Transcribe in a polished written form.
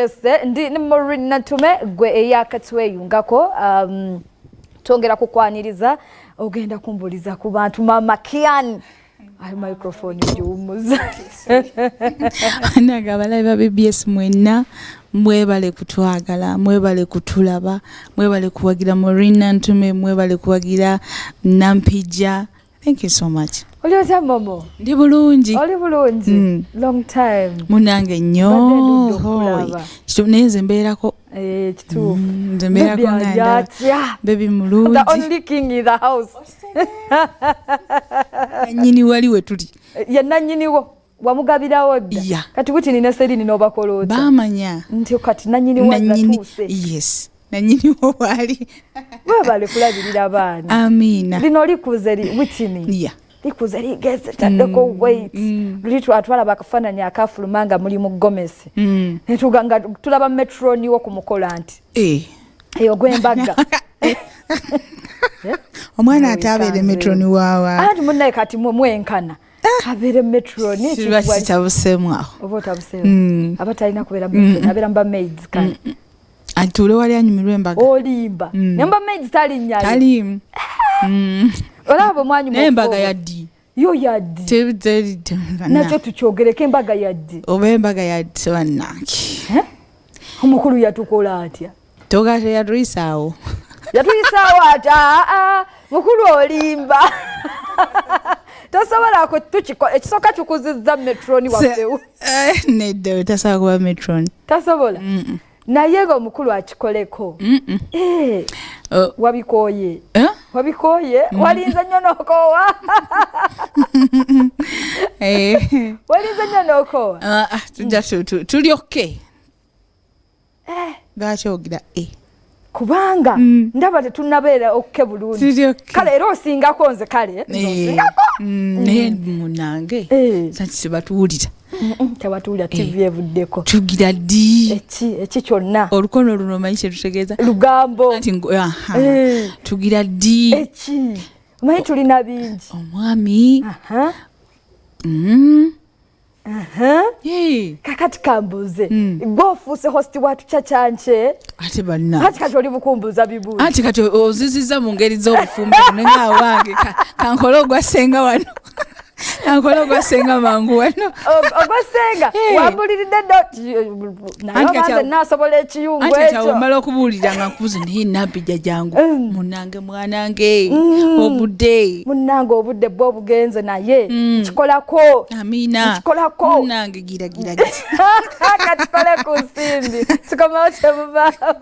yes ndi Maureen Nantume gwe eyakatweyungako tongera kukwaniriza ogenda kumbuliza ku bantu mama Kian ay microphone y'umuza nagabala ba BBS mwenna mwebale kutwagala mwebale kutulaba mwebale kuwagira Maureen Nantume mwebale kuwagira Nampija. Thank you so much. Oliota momo. Ndi bulungi. Oli bulungi. Long time. Munange nnyo. Kituneze mbeerako. Kituufu. Nze mbeerako nganda. Baby mulungi. The only king in the house. Nnyini wali we tuli. Ye nannyiniwo. Wamugabirawo dda. Kati kuti nina Serine n'obakolota. Baamanya. Nti kati nannyini wazatuuse. Yes. Nannyini wo wali. Webale kulabirira abaana. Amina. Lino likuze witini. Likuze ligeze taddeko weight. Lulitu atwala bakafananya akafulumanga muli mu Gomesi. Netuganga tulaba metroni wo kumukola anti. Eyo gwembaga. Omwana atabere metroni wawa. Anti munne kati mwenkana. Abere metroni kibwasi tabusemu aho. Obota busemu. Abatalina kubera metroni abera mba maids kan. Atule wali anyumirwe embaga. Olimba. Nemba maids tali nyayo. Tali. Olabo mwanyu mu embaga yaddi. Yo yaddi. Tebiteri. Nacho tuchogereke embaga yaddi. Oba embaga yaddi bannange. Omukulu yatukola atya. Togate yatuyisaawo. Yatuyisaawo ata mukulu olimba. Tasobola ko tukiko ekisoka kikuzizza metroni wafewo. Nedda tasobola kuba metroni. Tasobola. Naye ngo omukulu akikoleko. Wabikoye. Wabikoye walinza nnyo n'okoowa. Walinza nnyo n'okoowa. Tujja tuli okay. Lwaki ogira kubanga ndaba tetunnabeera okke bulungi. Kale era osingako nze kale. Osingako. Naye munange. Sati sebatuwulira. Tebatuwulira TV evuddeko. Tugira ddi. Eki kyonna. Olukono luno manyi kye tutegeeza. Lugambo. Tugira ddi. Eki. Manyi tulina bingi. Omwami. Kakati kambuze. Gwe ofuuse hosti watu kyakyanke. Ate banna. Ati kati oli bukumbuza bibuuzo. Ati kati ozizizza mu ngeri z'obufumbo nenga awange kankole ogwasenga wano. Kankole ogwasenga mangu wano. Ogwasenga wabuliridde naye nasobola ekiyungu ekyo. Ati wamala okubuulira nga nkubuze naye Nampija jangu. Munange mwanange obudde. Munange obudde bwo obugenze naye kikolako. Amina. Kikolako. Munange gira. Kati kole ku nsimbi. Tukomawo kye mubaba.